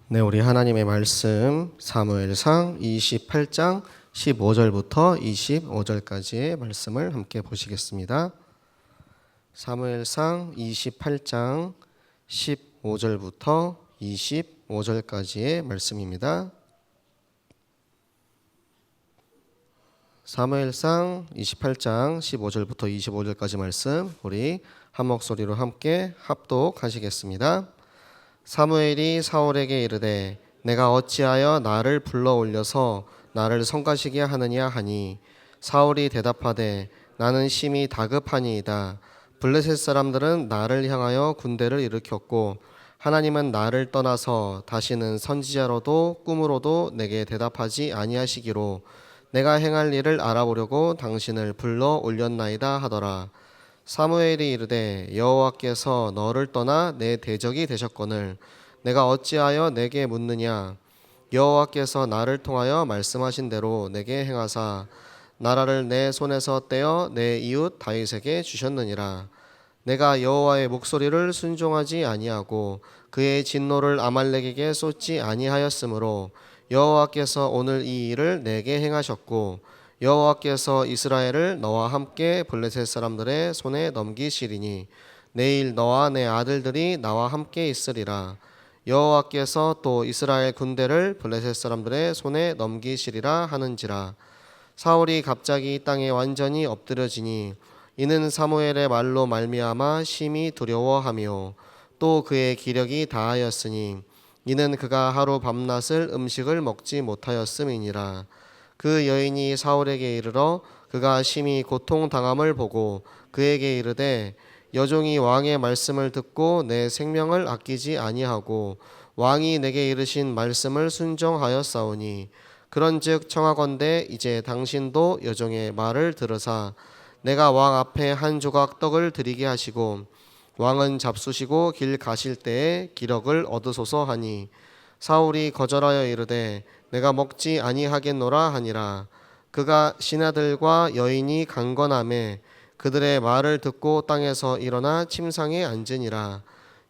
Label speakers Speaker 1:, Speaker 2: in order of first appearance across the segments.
Speaker 1: 네, 우리 하나님의 말씀 사무엘상 28장 15절부터 25절까지의 말씀을 함께 보시겠습니다. 사무엘상 28장 15절부터 25절까지의 말씀입니다. 사무엘상 28장 15절부터 25절까지 말씀 우리 한 목소리로 함께 합독하시겠습니다. 사무엘이 사울에게 이르되 내가 어찌하여 나를 불러 올려서 나를 성가시게 하느냐 하니 사울이 대답하되 나는 심히 다급하니이다. 블레셋 사람들은 나를 향하여 군대를 일으켰고 하나님은 나를 떠나서 다시는 선지자로도 꿈으로도 내게 대답하지 아니하시기로 내가 행할 일을 알아보려고 당신을 불러 올렸나이다 하더라. 사무엘이 이르되 여호와께서 너를 떠나 내 대적이 되셨거늘 내가 어찌하여 내게 묻느냐. 여호와께서 나를 통하여 말씀하신 대로 내게 행하사 나라를 내 손에서 떼어 내 이웃 다윗에게 주셨느니라. 내가 여호와의 목소리를 순종하지 아니하고 그의 진노를 아말렉에게 쏟지 아니하였으므로 여호와께서 오늘 이 일을 내게 행하셨고 여호와께서 이스라엘을 너와 함께 블레셋 사람들의 손에 넘기시리니 내일 너와 내 아들들이 나와 함께 있으리라. 여호와께서 또 이스라엘 군대를 블레셋 사람들의 손에 넘기시리라 하는지라. 사울이 갑자기 땅에 완전히 엎드려지니 이는 사무엘의 말로 말미암아 심히 두려워하며 또 그의 기력이 다하였으니 이는 그가 하루 밤낮을 음식을 먹지 못하였음이니라. 그 여인이 사울에게 이르러 그가 심히 고통당함을 보고 그에게 이르되 여종이 왕의 말씀을 듣고 내 생명을 아끼지 아니하고 왕이 내게 이르신 말씀을 순종하였사오니 그런즉 청하건대 이제 당신도 여종의 말을 들으사 내가 왕 앞에 한 조각 떡을 드리게 하시고 왕은 잡수시고 길 가실 때에 기력을 얻으소서 하니 사울이 거절하여 이르되 내가 먹지 아니하겠노라 하니라. 그가 신하들과 여인이 강건하매 그들의 말을 듣고 땅에서 일어나 침상에 앉으니라.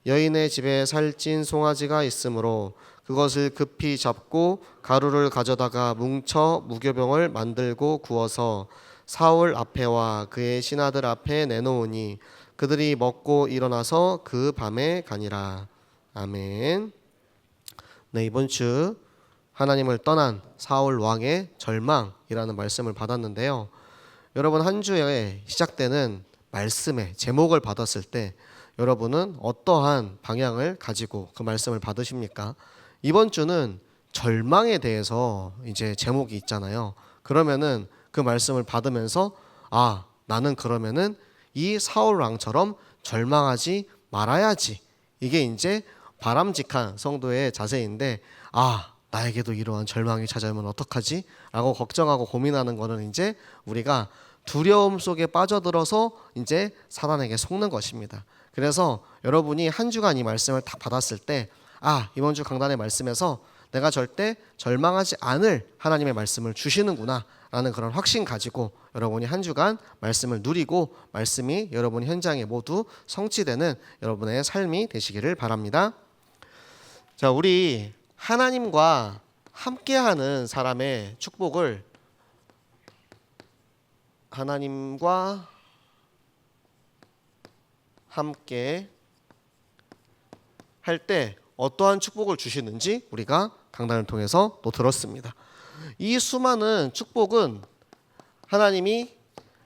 Speaker 1: 여인의 집에 살찐 송아지가 있으므로 그것을 급히 잡고 가루를 가져다가 뭉쳐 무교병을 만들고 구워서 사울 앞에와 그의 신하들 앞에 내놓으니 그들이 먹고 일어나서 그 밤에 가니라. 아멘. 네, 이번 주 하나님을 떠난 사울 왕의 절망이라는 말씀을 받았는데요. 여러분, 한 주에 시작되는 말씀의 제목을 받았을 때 여러분은 어떠한 방향을 가지고 그 말씀을 받으십니까? 이번 주는 절망에 대해서 이제 제목이 있잖아요. 그러면은 그 말씀을 받으면서 나는 그러면은 이 사울 왕처럼 절망하지 말아야지. 이게 이제 바람직한 성도의 자세인데 나에게도 이러한 절망이 찾아오면 어떡하지? 라고 걱정하고 고민하는 거는 이제 우리가 두려움 속에 빠져들어서 이제 사단에게 속는 것입니다. 그래서 여러분이 한 주간 이 말씀을 딱 받았을 때 이번 주 강단의 말씀에서 내가 절대 절망하지 않을 하나님의 말씀을 주시는구나 라는 그런 확신 가지고 여러분이 한 주간 말씀을 누리고 말씀이 여러분 현장에 모두 성취되는 여러분의 삶이 되시기를 바랍니다. 자, 우리 하나님과 함께하는 사람의 축복을 하나님과 함께 할 때 어떠한 축복을 주시는지 우리가 강단을 통해서 또 들었습니다. 이 수많은 축복은 하나님이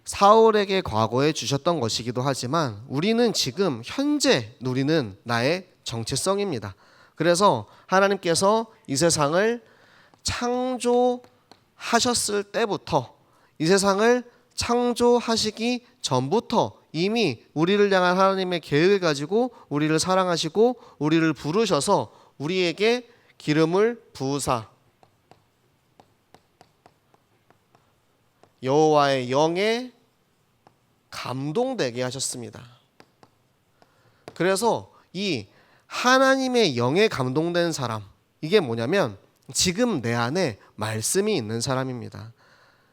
Speaker 1: 사울에게 과거에 주셨던 것이기도 하지만 우리는 지금 현재 누리는 나의 정체성입니다. 그래서 하나님께서 이 세상을 창조하셨을 때부터 이 세상을 창조하시기 전부터 이미 우리를 향한 하나님의 계획을 가지고 우리를 사랑하시고 우리를 부르셔서 우리에게 기름을 부으사 여호와의 영에 감동되게 하셨습니다. 그래서 이 하나님의 영에 감동된 사람, 이게 뭐냐면 지금 내 안에 말씀이 있는 사람입니다.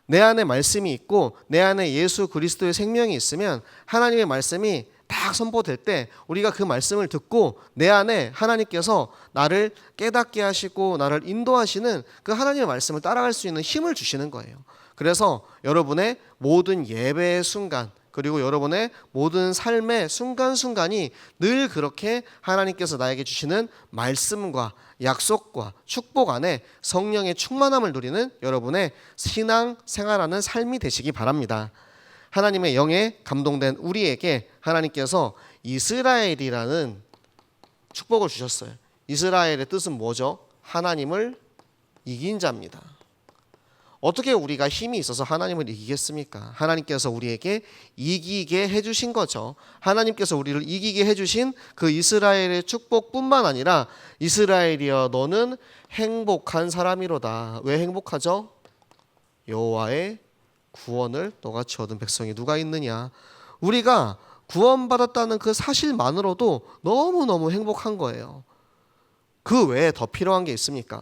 Speaker 1: 내 안에 말씀이 있고 내 안에 예수 그리스도의 생명이 있으면 하나님의 말씀이 딱 선포될 때 우리가 그 말씀을 듣고 내 안에 하나님께서 나를 깨닫게 하시고 나를 인도하시는 그 하나님의 말씀을 따라갈 수 있는 힘을 주시는 거예요. 그래서 여러분의 모든 예배의 순간, 그리고 여러분의 모든 삶의 순간순간이 늘 그렇게 하나님께서 나에게 주시는 말씀과 약속과 축복 안에 성령의 충만함을 누리는 여러분의 신앙 생활하는 삶이 되시기 바랍니다. 하나님의 영에 감동된 우리에게 하나님께서 이스라엘이라는 축복을 주셨어요. 이스라엘의 뜻은 뭐죠? 하나님을 이긴 자입니다. 어떻게 우리가 힘이 있어서 하나님을 이기겠습니까? 하나님께서 우리에게 이기게 해주신 거죠. 하나님께서 우리를 이기게 해주신 그 이스라엘의 축복뿐만 아니라 이스라엘이여 너는 행복한 사람이로다. 왜 행복하죠? 여호와의 구원을 너같이 얻은 백성이 누가 있느냐. 우리가 구원받았다는 그 사실만으로도 너무너무 행복한 거예요. 그 외에 더 필요한 게 있습니까?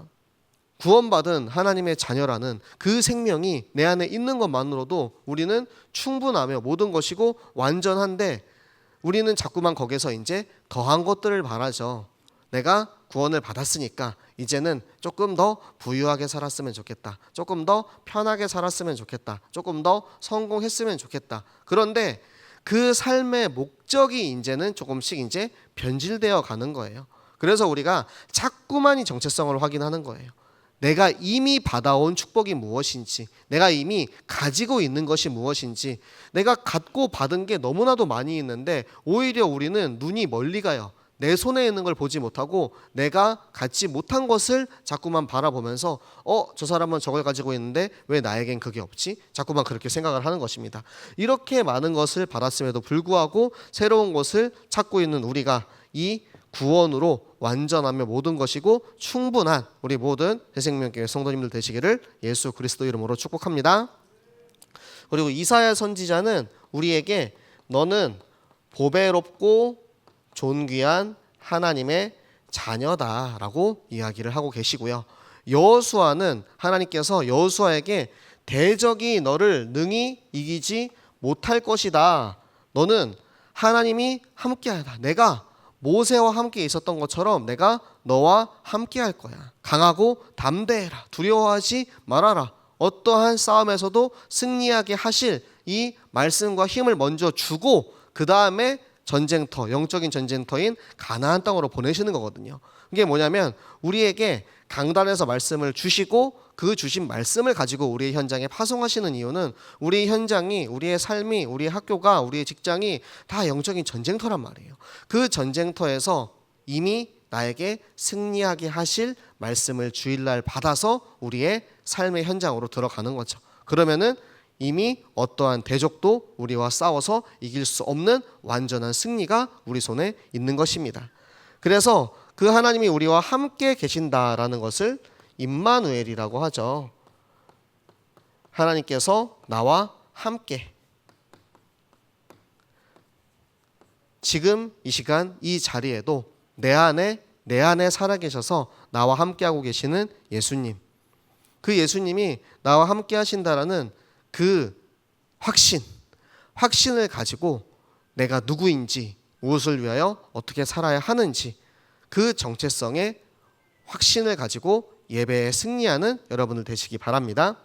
Speaker 1: 구원받은 하나님의 자녀라는 그 생명이 내 안에 있는 것만으로도 우리는 충분하며 모든 것이고 완전한데, 우리는 자꾸만 거기서 이제 더한 것들을 바라죠. 내가 구원을 받았으니까 이제는 조금 더 부유하게 살았으면 좋겠다. 조금 더 편하게 살았으면 좋겠다. 조금 더 성공했으면 좋겠다. 그런데 그 삶의 목적이 이제는 조금씩 이제 변질되어 가는 거예요. 그래서 우리가 자꾸만 이 정체성을 확인하는 거예요. 내가 이미 받아온 축복이 무엇인지, 내가 이미 가지고 있는 것이 무엇인지, 내가 갖고 받은 게 너무나도 많이 있는데 오히려 우리는 눈이 멀리 가요. 내 손에 있는 걸 보지 못하고 내가 갖지 못한 것을 자꾸만 바라보면서 저 사람은 저걸 가지고 있는데 왜 나에겐 그게 없지? 자꾸만 그렇게 생각을 하는 것입니다. 이렇게 많은 것을 받았음에도 불구하고 새로운 것을 찾고 있는 우리가 이 구원으로 완전하며 모든 것이고 충분한 우리 모든 새생명교회 성도님들 되시기를 예수 그리스도 이름으로 축복합니다. 그리고 이사야 선지자는 우리에게 너는 보배롭고 존귀한 하나님의 자녀다라고 이야기를 하고 계시고요. 여호수아는 하나님께서 여호수아에게 대적이 너를 능히 이기지 못할 것이다. 너는 하나님이 함께하다. 내가 모세와 함께 있었던 것처럼 내가 너와 함께 할 거야. 강하고 담대해라. 두려워하지 말아라. 어떠한 싸움에서도 승리하게 하실 이 말씀과 힘을 먼저 주고 그 다음에 전쟁터, 영적인 전쟁터인 가나안 땅으로 보내시는 거거든요. 이게 뭐냐면 우리에게 강단에서 말씀을 주시고 그 주신 말씀을 가지고 우리의 현장에 파송하시는 이유는 우리 현장이, 우리의 삶이, 우리의 학교가, 우리의 직장이 다 영적인 전쟁터란 말이에요. 그 전쟁터에서 이미 나에게 승리하게 하실 말씀을 주일날 받아서 우리의 삶의 현장으로 들어가는 거죠. 그러면은 이미 어떠한 대적도 우리와 싸워서 이길 수 없는 완전한 승리가 우리 손에 있는 것입니다. 그래서 그 하나님이 우리와 함께 계신다라는 것을 임마누엘이라고 하죠. 하나님께서 나와 함께 지금 이 시간 이 자리에도 내 안에 살아계셔서 나와 함께하고 계시는 예수님, 그 예수님이 나와 함께 하신다라는 그 확신을 가지고 내가 누구인지, 무엇을 위하여 어떻게 살아야 하는지 그 정체성의 확신을 가지고 예배에 승리하는 여러분들 되시기 바랍니다.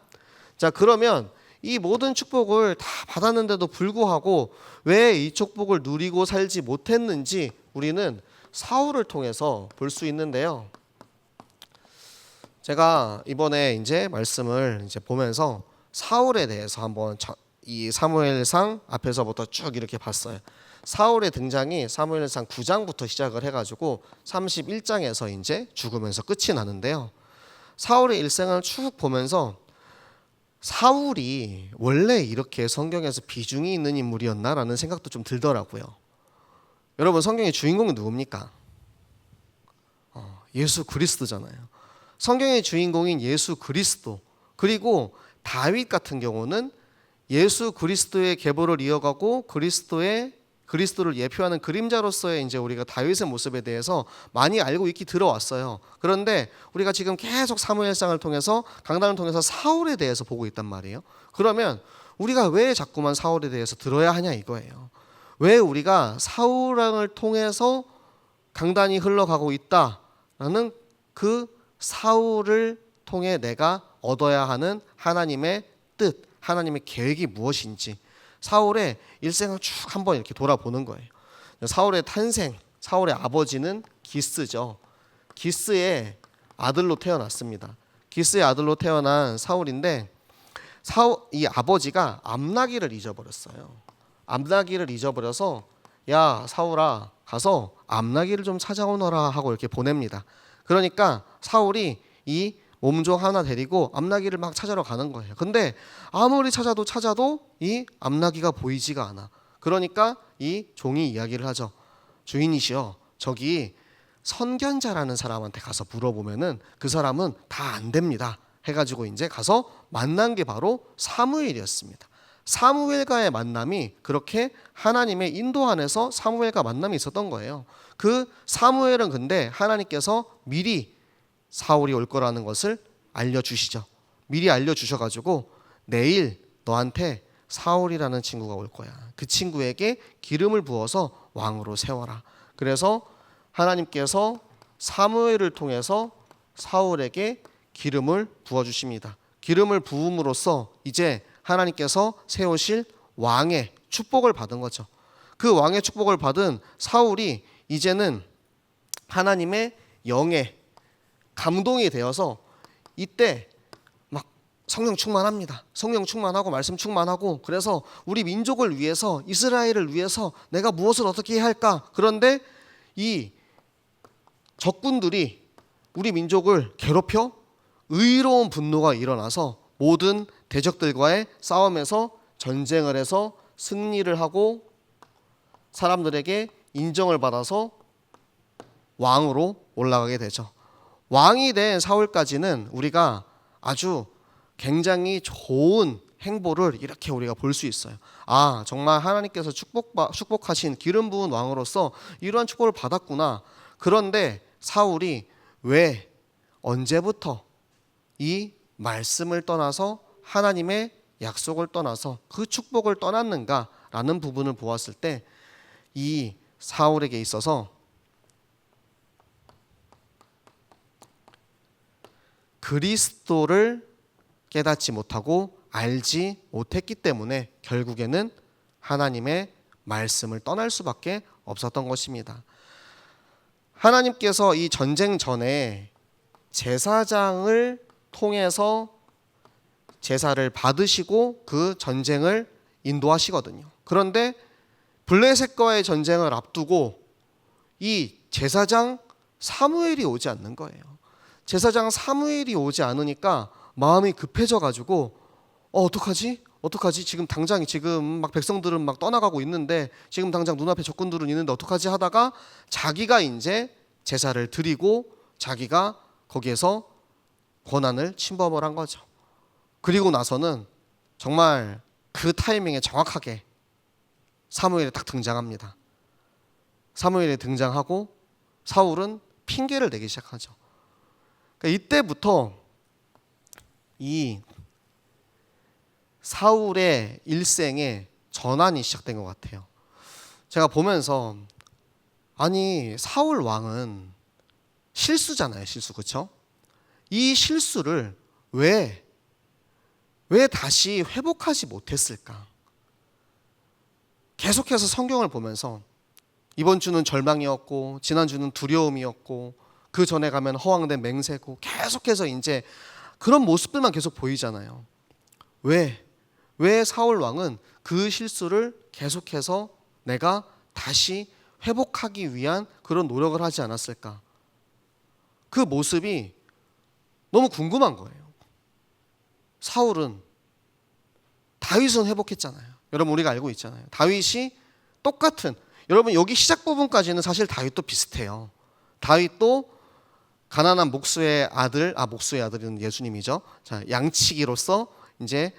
Speaker 1: 자, 그러면 이 모든 축복을 다 받았는데도 불구하고 왜 이 축복을 누리고 살지 못했는지 우리는 사울을 통해서 볼 수 있는데요. 제가 이번에 이제 말씀을 이제 보면서 사울에 대해서 한번 이 사무엘상 앞에서부터 쭉 이렇게 봤어요. 사울의 등장이 사무엘상 9장부터 시작을 해가지고 31장에서 이제 죽으면서 끝이 나는데요. 사울의 일생을 쭉 보면서 사울이 원래 이렇게 성경에서 비중이 있는 인물이었나라는 생각도 좀 들더라고요. 여러분, 성경의 주인공은 누굽니까? 예수 그리스도잖아요. 성경의 주인공인 예수 그리스도, 그리고 다윗 같은 경우는 예수 그리스도의 계보를 이어가고 그리스도를 예표하는 그림자로서의 이제 우리가 다윗의 모습에 대해서 많이 알고 있기 들어왔어요. 그런데 우리가 지금 계속 사무엘상을 통해서, 강단을 통해서 사울에 대해서 보고 있단 말이에요. 그러면 우리가 왜 자꾸만 사울에 대해서 들어야 하냐 이거예요. 왜 우리가 사울왕을 통해서 강단이 흘러가고 있다라는 그 사울을 통해 내가 얻어야 하는 하나님의 뜻, 하나님의 계획이 무엇인지 사울의 일생을 쭉 한번 이렇게 돌아보는 거예요. 사울의 탄생, 사울의 아버지는 기스죠. 기스의 아들로 태어났습니다. 기스의 아들로 태어난 사울인데 이 아버지가 암나기를 잊어버렸어요. 암나기를 잊어버려서 야 사울아 가서 암나기를 좀 찾아오너라 하고 이렇게 보냅니다. 그러니까 사울이 이 몸종 하나 데리고 암나기를 막 찾아러 가는 거예요. 근데 아무리 찾아도 이 암나기가 보이지가 않아. 그러니까 이 종이 이야기를 하죠. 주인이시여, 저기 선견자라는 사람한테 가서 물어보면은 그 사람은 다 안 됩니다 해가지고 이제 가서 만난 게 바로 사무엘이었습니다. 사무엘과의 만남이 그렇게 하나님의 인도 안에서 사무엘과 만남이 있었던 거예요. 그 사무엘은 근데 하나님께서 미리 사울이 올 거라는 것을 알려주시죠. 미리 알려주셔가지고 내일 너한테 사울이라는 친구가 올 거야. 그 친구에게 기름을 부어서 왕으로 세워라. 그래서 하나님께서 사무엘을 통해서 사울에게 기름을 부어주십니다. 기름을 부음으로써 이제 하나님께서 세우실 왕의 축복을 받은 거죠. 그 왕의 축복을 받은 사울이 이제는 하나님의 영에 감동이 되어서 이때 막 성령 충만합니다. 성령 충만하고 말씀 충만하고 그래서 우리 민족을 위해서 이스라엘을 위해서 내가 무엇을 어떻게 해야 할까? 그런데 이 적군들이 우리 민족을 괴롭혀 의로운 분노가 일어나서 모든 대적들과의 싸움에서 전쟁을 해서 승리를 하고 사람들에게 인정을 받아서 왕으로 올라가게 되죠. 왕이 된 사울까지는 우리가 아주 굉장히 좋은 행보를 이렇게 우리가 볼 수 있어요. 아, 정말 하나님께서 축복하신 기름 부은 왕으로서 이러한 축복을 받았구나. 그런데 사울이 왜 언제부터 이 말씀을 떠나서 하나님의 약속을 떠나서 그 축복을 떠났는가라는 부분을 보았을 때 이 사울에게 있어서 그리스도를 깨닫지 못하고 알지 못했기 때문에 결국에는 하나님의 말씀을 떠날 수밖에 없었던 것입니다. 하나님께서 이 전쟁 전에 제사장을 통해서 제사를 받으시고 그 전쟁을 인도하시거든요. 그런데 블레셋과의 전쟁을 앞두고 이 제사장 사무엘이 오지 않는 거예요. 제사장 사무엘이 오지 않으니까 마음이 급해져 가지고 어떡하지? 지금 당장 막 백성들은 막 떠나가고 있는데 지금 당장 눈앞에 적군들은 있는데 어떡하지 하다가 자기가 이제 제사를 드리고 자기가 거기에서 권한을 침범을 한 거죠. 그리고 나서는 정말 그 타이밍에 정확하게 사무엘이 딱 등장합니다. 사무엘이 등장하고 사울은 핑계를 대기 시작하죠. 그러니까 이때부터 이 사울의 일생에 전환이 시작된 것 같아요. 제가 보면서 아니 사울 왕은 실수잖아요. 실수, 그렇죠? 이 실수를 왜 다시 회복하지 못했을까? 계속해서 성경을 보면서 이번 주는 절망이었고 지난주는 두려움이었고 그 전에 가면 허황된 맹세고 계속해서 이제 그런 모습들만 계속 보이잖아요. 왜 사울 왕은 그 실수를 계속해서 내가 다시 회복하기 위한 그런 노력을 하지 않았을까? 그 모습이 너무 궁금한 거예요. 사울은 다윗은 회복했잖아요. 여러분 우리가 알고 있잖아요. 다윗이 똑같은, 여러분 여기 시작 부분까지는 사실 다윗도 비슷해요. 다윗도 가난한 목수의 아들은 예수님이죠. 자, 양치기로서 이제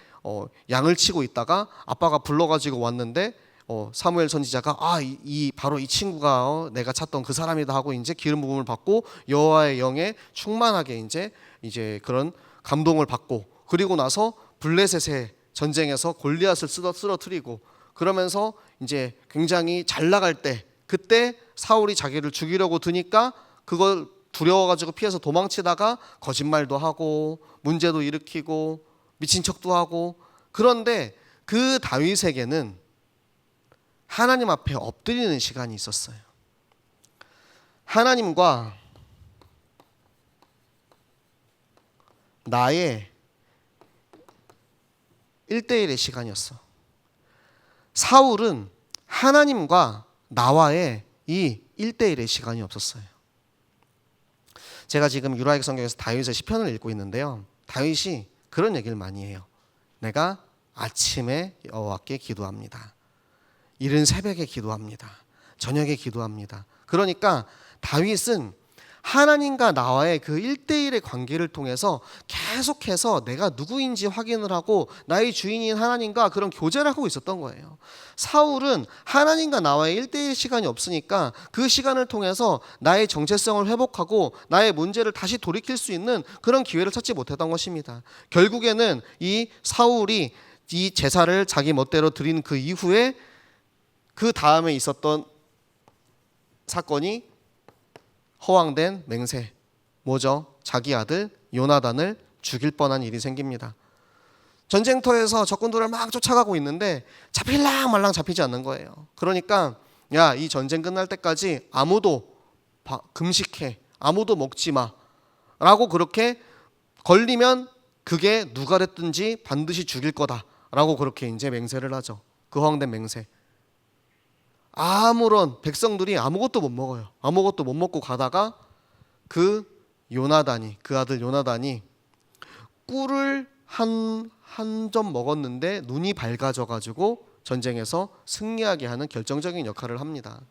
Speaker 1: 양을 치고 있다가 아빠가 불러가지고 왔는데 사무엘 선지자가 바로 이 친구가 내가 찾던 그 사람이다 하고 이제 기름 부음을 받고 여호와의 영에 충만하게 이제 그런 감동을 받고 그리고 나서 블레셋의 전쟁에서 골리앗을 쓰러뜨리고 그러면서 이제 굉장히 잘 나갈 때 그때 사울이 자기를 죽이려고 드니까 그걸 두려워가지고 피해서 도망치다가 거짓말도 하고 문제도 일으키고 미친 척도 하고. 그런데 그 다윗에게는 하나님 앞에 엎드리는 시간이 있었어요. 하나님과 나의 1대1의 시간이었어. 사울은 하나님과 나와의 이 1대1의 시간이 없었어요. 제가 지금 유라기 성경에서 다윗의 시편을 읽고 있는데요. 다윗이 그런 얘기를 많이 해요. 내가 아침에 여호와께 기도합니다. 이른 새벽에 기도합니다. 저녁에 기도합니다. 그러니까 다윗은 하나님과 나와의 그 1대1의 관계를 통해서 계속해서 내가 누구인지 확인을 하고 나의 주인인 하나님과 그런 교제를 하고 있었던 거예요. 사울은 하나님과 나와의 1대1 시간이 없으니까 그 시간을 통해서 나의 정체성을 회복하고 나의 문제를 다시 돌이킬 수 있는 그런 기회를 찾지 못했던 것입니다. 결국에는 이 사울이 이 제사를 자기 멋대로 드린 그 이후에 그 다음에 있었던 사건이 허황된 맹세. 뭐죠? 자기 아들 요나단을 죽일 뻔한 일이 생깁니다. 전쟁터에서 적군들을 막 쫓아가고 있는데 잡힐랑 말랑 잡히지 않는 거예요. 그러니까 야, 이 전쟁 끝날 때까지 아무도 금식해, 아무도 먹지 마 라고, 그렇게 걸리면 그게 누가 됐든지 반드시 죽일 거다 라고 그렇게 이제 맹세를 하죠. 그 허황된 맹세. 아무런 백성들이 아무것도 못 먹어요. 아무것도 못 먹고 가다가 그 요나단이, 그 아들 요나단이 꿀을 한 점 먹었는데 눈이 밝아져 가지고 전쟁에서 승리하게 하는 결정적인 역할을 합니다.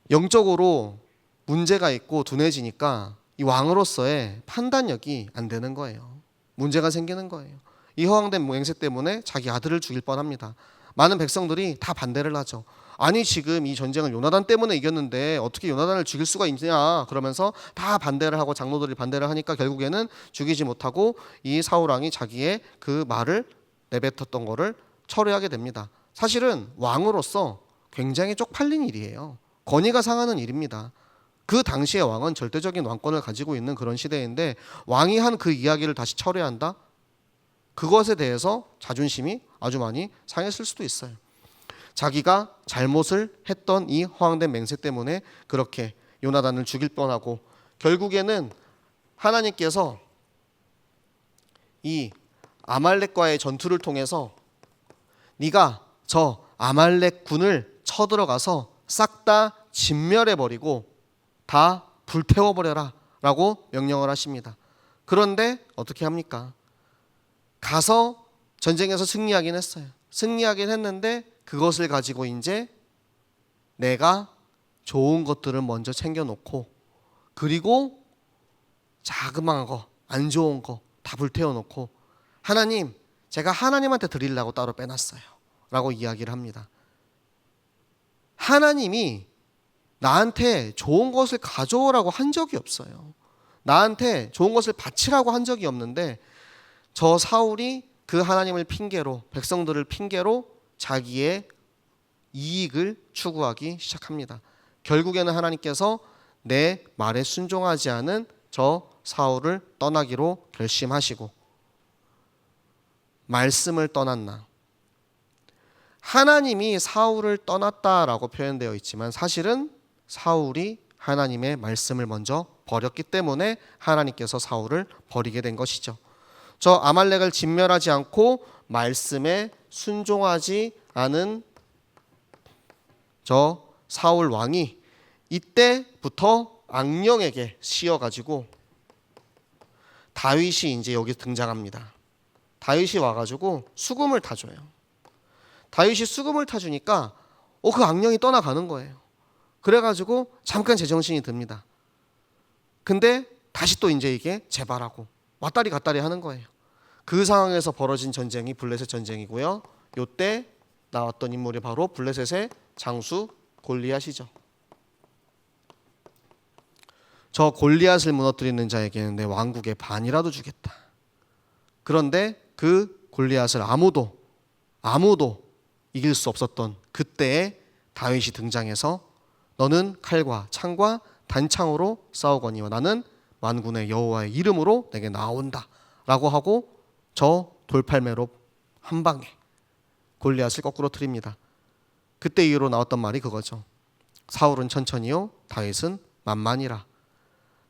Speaker 1: 영적으로 문제가 있고 둔해지니까 이 왕으로서의 판단력이 안 되는 거예요. 문제가 생기는 거예요. 이 허황된 맹세 때문에 자기 아들을 죽일 뻔합니다. 많은 백성들이 다 반대를 하죠. 아니, 지금 이 전쟁을 요나단 때문에 이겼는데 어떻게 요나단을 죽일 수가 있냐, 그러면서 다 반대를 하고 장로들이 반대를 하니까 결국에는 죽이지 못하고 이 사울왕이 자기의 그 말을 내뱉었던 거를 철회하게 됩니다. 사실은 왕으로서 굉장히 쪽팔린 일이에요. 권위가 상하는 일입니다. 그 당시의 왕은 절대적인 왕권을 가지고 있는 그런 시대인데 왕이 한 그 이야기를 다시 철회한다? 그것에 대해서 자존심이 아주 많이 상했을 수도 있어요. 자기가 잘못을 했던 이 허황된 맹세 때문에 그렇게 요나단을 죽일 뻔하고, 결국에는 하나님께서 이 아말렉과의 전투를 통해서 네가 저 아말렉 군을 쳐들어가서 싹 다 진멸해버리고 다 불태워버려라 라고 명령을 하십니다. 그런데 어떻게 합니까? 가서 전쟁에서 승리하긴 했어요. 승리하긴 했는데 그것을 가지고 이제 내가 좋은 것들을 먼저 챙겨놓고, 그리고 자그마한 거, 안 좋은 거 다 불태워놓고, 하나님, 제가 하나님한테 드리려고 따로 빼놨어요 라고 이야기를 합니다. 하나님이 나한테 좋은 것을 가져오라고 한 적이 없어요. 나한테 좋은 것을 바치라고 한 적이 없는데 저 사울이 그 하나님을 핑계로, 백성들을 핑계로 자기의 이익을 추구하기 시작합니다. 결국에는 하나님께서 내 말에 순종하지 않은 저 사울을 떠나기로 결심하시고, 말씀을 떠났나. 하나님이 사울을 떠났다라고 표현되어 있지만 사실은 사울이 하나님의 말씀을 먼저 버렸기 때문에 하나님께서 사울을 버리게 된 것이죠. 저 아말렉을 진멸하지 않고 말씀에 순종하지 않은 저 사울 왕이 이때부터 악령에게 씌어가지고 다윗이 이제 여기 등장합니다. 다윗이 와가지고 수금을 타줘요. 다윗이 수금을 타주니까 그 악령이 떠나가는 거예요. 그래가지고 잠깐 제정신이 듭니다. 근데 다시 또 이제 이게 재발하고 왔다리 갔다리 하는 거예요. 그 상황에서 벌어진 전쟁이 블레셋 전쟁이고요. 요때 나왔던 인물이 바로 블레셋의 장수 골리앗이죠. 저 골리앗을 무너뜨리는 자에게는 내 왕국의 반이라도 주겠다. 그런데 그 골리앗을 아무도 이길 수 없었던 그때에 다윗이 등장해서 너는 칼과 창과 단창으로 싸우거니와 나는 만군의 여호와의 이름으로 내게 나온다 라고 하고 저 돌팔매로 한 방에 골리앗을 거꾸로 트립니다. 그때 이후로 나왔던 말이 그거죠. 사울은 천천히요 다윗은 만만이라.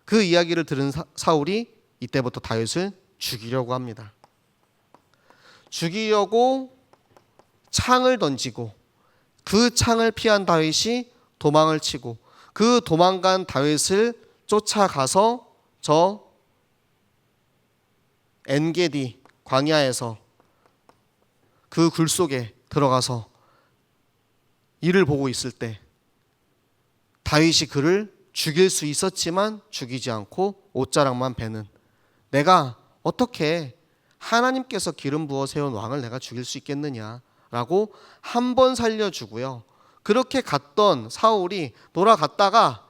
Speaker 1: 그 이야기를 들은 사울이 이때부터 다윗을 죽이려고 합니다. 죽이려고 창을 던지고 그 창을 피한 다윗이 도망을 치고 그 도망간 다윗을 쫓아가서 저 엔게디 광야에서 그 굴 속에 들어가서 이를 보고 있을 때 다윗이 그를 죽일 수 있었지만 죽이지 않고 옷자락만 베는, 내가 어떻게 하나님께서 기름 부어 세운 왕을 내가 죽일 수 있겠느냐라고 한 번 살려주고요. 그렇게 갔던 사울이 돌아갔다가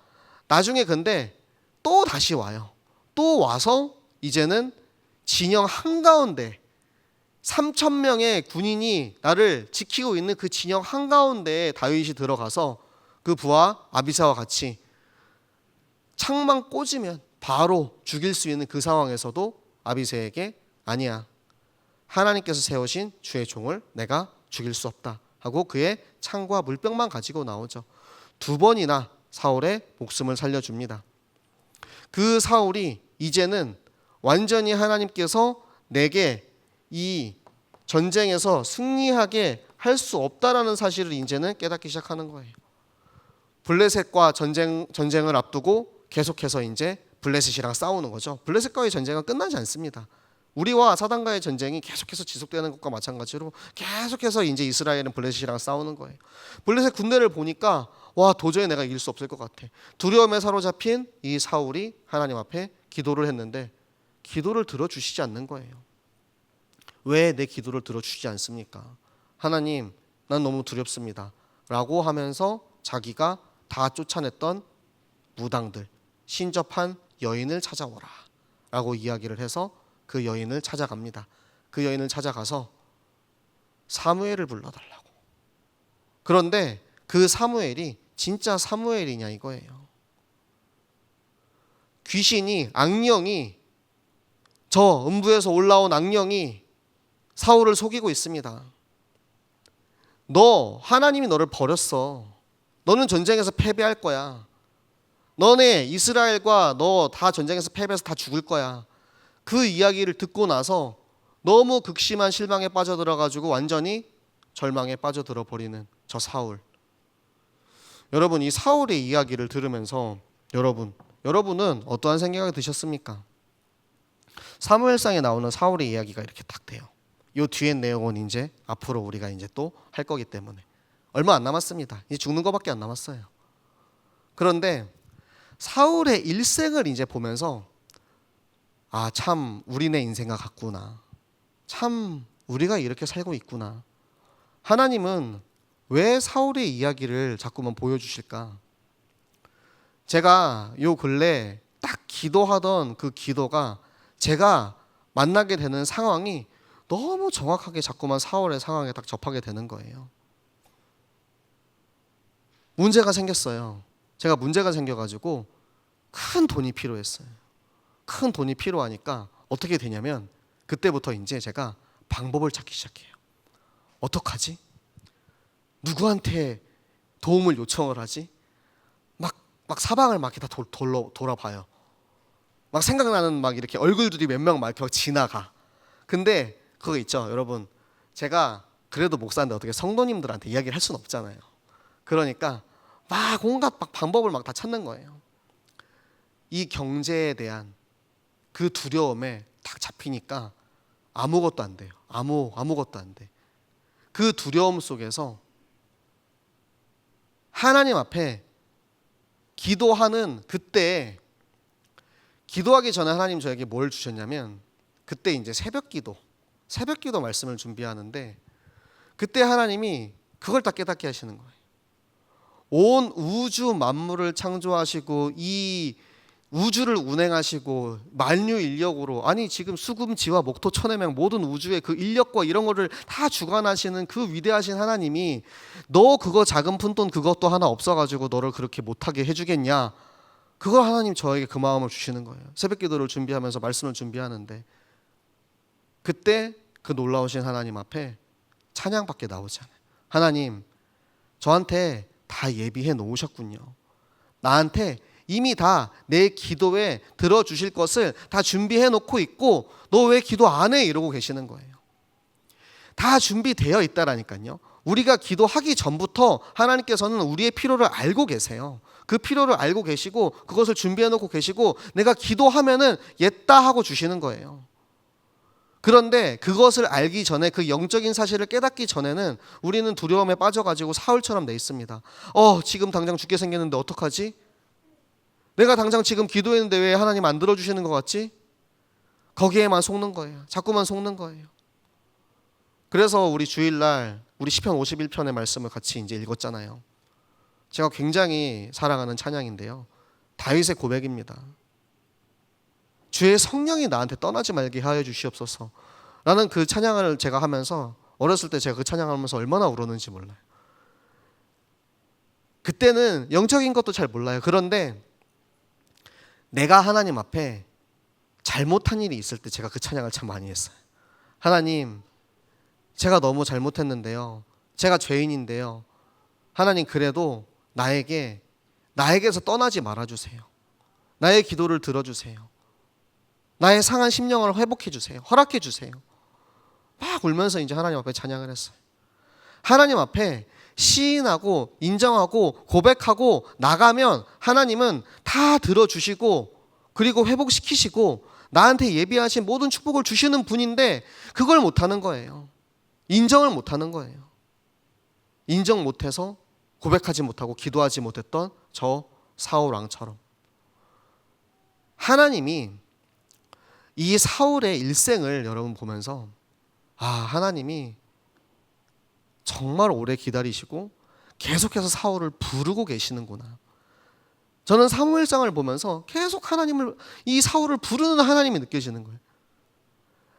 Speaker 1: 나중에 근데 또 다시 와요. 또 와서 이제는 진영 한가운데 3,000명의 군인이 나를 지키고 있는 그 진영 한가운데에 다윗이 들어가서 그 부하 아비사와 같이 창만 꽂으면 바로 죽일 수 있는 그 상황에서도 아비새에게 아니야, 하나님께서 세우신 주의 종을 내가 죽일 수 없다 하고 그의 창과 물병만 가지고 나오죠. 2번이나 사울의 목숨을 살려줍니다. 그 사울이 이제는 완전히 하나님께서 내게 이 전쟁에서 승리하게 할 수 없다라는 사실을 이제는 깨닫기 시작하는 거예요. 블레셋과 전쟁을 앞두고 계속해서 이제 블레셋이랑 싸우는 거죠. 블레셋과의 전쟁은 끝나지 않습니다. 우리와 사단과의 전쟁이 계속해서 지속되는 것과 마찬가지로 계속해서 이제 이스라엘은 블레셋이랑 싸우는 거예요. 블레셋 군대를 보니까 와, 도저히 내가 이길 수 없을 것 같아. 두려움에 사로잡힌 이 사울이 하나님 앞에 기도를 했는데 기도를 들어주시지 않는 거예요. 왜 내 기도를 들어주시지 않습니까? 하나님, 난 너무 두렵습니다 라고 하면서 자기가 다 쫓아냈던 무당들, 신접한 여인을 찾아오라 라고 이야기를 해서 그 여인을 찾아갑니다. 그 여인을 찾아가서 사무엘을 불러달라고. 그런데 그 사무엘이 진짜 사무엘이냐 이거예요. 귀신이, 악령이, 저 음부에서 올라온 악령이 사울을 속이고 있습니다. 너, 하나님이 너를 버렸어. 너는 전쟁에서 패배할 거야. 너네 이스라엘과 너 다 전쟁에서 패배해서 다 죽을 거야. 그 이야기를 듣고 나서 너무 극심한 실망에 빠져들어가지고 완전히 절망에 빠져들어 버리는 저 사울. 여러분, 이 사울의 이야기를 들으면서 여러분은 어떠한 생각이 드셨습니까? 사무엘상에 나오는 사울의 이야기가 이렇게 딱 돼요. 이 뒤에 내용은 이제 앞으로 우리가 이제 또 할 거기 때문에 얼마 안 남았습니다. 이제 죽는 거밖에 안 남았어요. 그런데 사울의 일생을 이제 보면서 아, 참 우리네 인생과 같구나. 참 우리가 이렇게 살고 있구나. 하나님은 왜 사울의 이야기를 자꾸만 보여주실까? 제가 요 근래 딱 기도하던 그 기도가 제가 만나게 되는 상황이 너무 정확하게 자꾸만 사울의 상황에 딱 접하게 되는 거예요. 문제가 생겼어요. 제가 문제가 생겨가지고 큰 돈이 필요했어요. 큰 돈이 필요하니까 어떻게 되냐면 그때부터 이제 제가 방법을 찾기 시작해요. 어떡하지? 누구한테 도움을 요청을 하지? 막 사방을 막 이렇게 다 돌아봐요. 막 생각나는 막 이렇게 얼굴들이 몇 명 막 이렇게 지나가. 근데 그거 있죠, 여러분. 제가 그래도 목사인데 어떻게 성도님들한테 이야기를 할 수는 없잖아요. 그러니까 막 온갖 막 방법을 막 다 찾는 거예요. 이 경제에 대한 그 두려움에 딱 잡히니까 아무것도 안 돼요. 아무것도 안 돼. 그 두려움 속에서 하나님 앞에 기도하는 그때, 기도하기 전에 하나님 저에게 뭘 주셨냐면 그때 이제 새벽 기도 말씀을 준비하는데 그때 하나님이 그걸 다 깨닫게 하시는 거예요. 온 우주 만물을 창조하시고 이 우주를 운행하시고 만유 인력으로, 아니 지금 수금지와 목토 천해명 모든 우주의 그 인력과 이런 거를 다 주관하시는 그 위대하신 하나님이 너 그거 작은 푼돈 그것도 하나 없어가지고 너를 그렇게 못하게 해주겠냐? 그걸 하나님 저에게 그 마음을 주시는 거예요. 새벽기도를 준비하면서 말씀을 준비하는데 그때 그 놀라우신 하나님 앞에 찬양밖에 나오지 않아요. 하나님, 저한테 다 예비해 놓으셨군요. 나한테 이미 다 내 기도에 들어주실 것을 다 준비해 놓고 있고 너 왜 기도 안 해? 이러고 계시는 거예요. 다 준비되어 있다라니까요. 우리가 기도하기 전부터 하나님께서는 우리의 필요를 알고 계세요. 그 필요를 알고 계시고 그것을 준비해 놓고 계시고 내가 기도하면은 옛다 하고 주시는 거예요. 그런데 그것을 알기 전에, 그 영적인 사실을 깨닫기 전에는 우리는 두려움에 빠져가지고 사울처럼 돼 있습니다. 지금 당장 죽게 생겼는데 어떡하지? 내가 당장 지금 기도했는데 왜 하나님 안 들어주시는 것 같지? 거기에만 속는 거예요. 자꾸만 속는 거예요. 그래서 우리 주일날 우리 시편 51편의 말씀을 같이 이제 읽었잖아요. 제가 굉장히 사랑하는 찬양인데요. 다윗의 고백입니다. 주의 성령이 나한테 떠나지 말게 하여 주시옵소서. 라는 그 찬양을 제가 하면서, 어렸을 때 제가 그 찬양하면서 얼마나 울었는지 몰라요. 그때는 영적인 것도 잘 몰라요. 그런데 내가 하나님 앞에 잘못한 일이 있을 때 제가 그 찬양을 참 많이 했어요. 하나님, 제가 너무 잘못했는데요. 제가 죄인인데요. 하나님, 그래도 나에게서 떠나지 말아주세요. 나의 기도를 들어주세요. 나의 상한 심령을 회복해 주세요. 허락해 주세요. 막 울면서 이제 하나님 앞에 찬양을 했어요. 하나님 앞에 시인하고 인정하고 고백하고 나가면 하나님은 다 들어주시고 그리고 회복시키시고 나한테 예비하신 모든 축복을 주시는 분인데 그걸 못하는 거예요. 인정을 못하는 거예요. 인정 못해서 고백하지 못하고 기도하지 못했던 저 사울 왕처럼 하나님이 이 사울의 일생을 여러분 보면서 하나님이 정말 오래 기다리시고 계속해서 사울을 부르고 계시는구나. 저는 사무엘상을 보면서 계속 이 사울을 부르는 하나님이 느껴지는 거예요.